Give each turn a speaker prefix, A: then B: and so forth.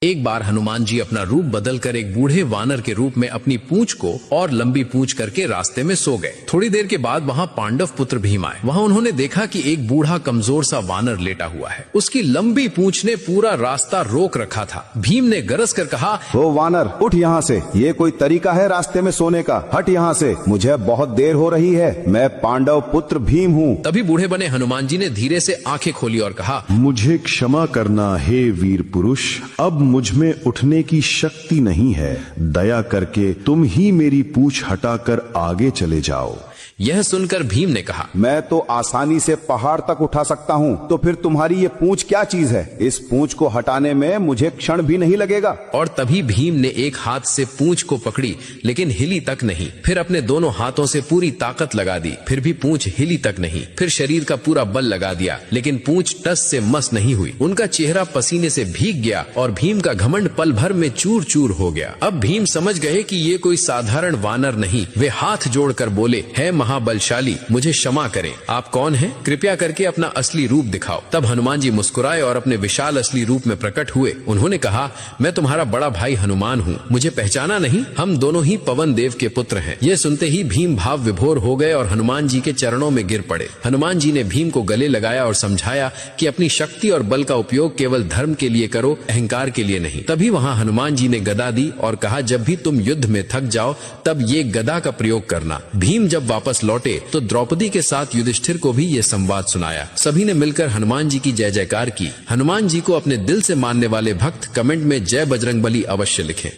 A: एक बार हनुमान जी अपना रूप बदलकर एक बूढ़े वानर के रूप में अपनी पूंछ को और लंबी पूंछ करके रास्ते में सो गए। थोड़ी देर के बाद वहाँ पांडव पुत्र भीम आए। वहाँ उन्होंने देखा कि एक बूढ़ा कमजोर सा वानर लेटा हुआ है। उसकी लंबी पूंछ ने पूरा रास्ता रोक रखा था। भीम ने गरज कर कहा,
B: ओ वानर, उठ यहाँ से। ये कोई तरीका है रास्ते में सोने का? हट यहाँ से, मुझे बहुत देर हो रही है। मैं पांडव पुत्र भीम हूँ।
A: तभी बूढ़े बने हनुमान जी ने धीरे से आंखें खोली और कहा,
C: मुझे क्षमा करना हे वीर पुरुष, अब मुझ में उठने की शक्ति नहीं है। दया करके तुम ही मेरी पूंछ हटाकर आगे चले जाओ।
A: यह सुनकर भीम ने कहा,
B: मैं तो आसानी से पहाड़ तक उठा सकता हूँ, तो फिर तुम्हारी ये पूंछ क्या चीज है? इस पूंछ को हटाने में मुझे क्षण भी नहीं लगेगा।
A: और तभी भीम ने एक हाथ से पूंछ को पकड़ी, लेकिन हिली तक नहीं। फिर अपने दोनों हाथों से पूरी ताकत लगा दी, फिर भी पूंछ हिली तक नहीं। फिर शरीर का पूरा बल लगा दिया, लेकिन पूंछ टस से मस नहीं हुई। उनका चेहरा पसीने से भीग गया और भीम का घमंड पल भर में चूर चूर हो गया। अब भीम समझ गए कि ये कोई साधारण वानर नहीं। वे हाथ जोड़कर बोले, है महाबलशाली, मुझे क्षमा करें। आप कौन हैं? कृपया करके अपना असली रूप दिखाओ। तब हनुमान जी मुस्कुराए और अपने विशाल असली रूप में प्रकट हुए। उन्होंने कहा, मैं तुम्हारा बड़ा भाई हनुमान हूँ, मुझे पहचाना नहीं? हम दोनों ही पवन देव के पुत्र हैं। ये सुनते ही भीम भाव विभोर हो गए और हनुमान जी के चरणों में गिर पड़े। हनुमान जी ने भीम को गले लगाया और समझाया कि अपनी शक्ति और बल का उपयोग केवल धर्म के लिए करो, अहंकार के लिए नहीं। तभी वहाँ हनुमान जी ने गदा दी और कहा, जब भी तुम युद्ध में थक जाओ तब ये गदा का प्रयोग करना। भीम जब वापस लौटे तो द्रौपदी के साथ युधिष्ठिर को भी ये संवाद सुनाया। सभी ने मिलकर हनुमान जी की जय जयकार की। हनुमान जी को अपने दिल से मानने वाले भक्त कमेंट में जय बजरंगबली अवश्य लिखें।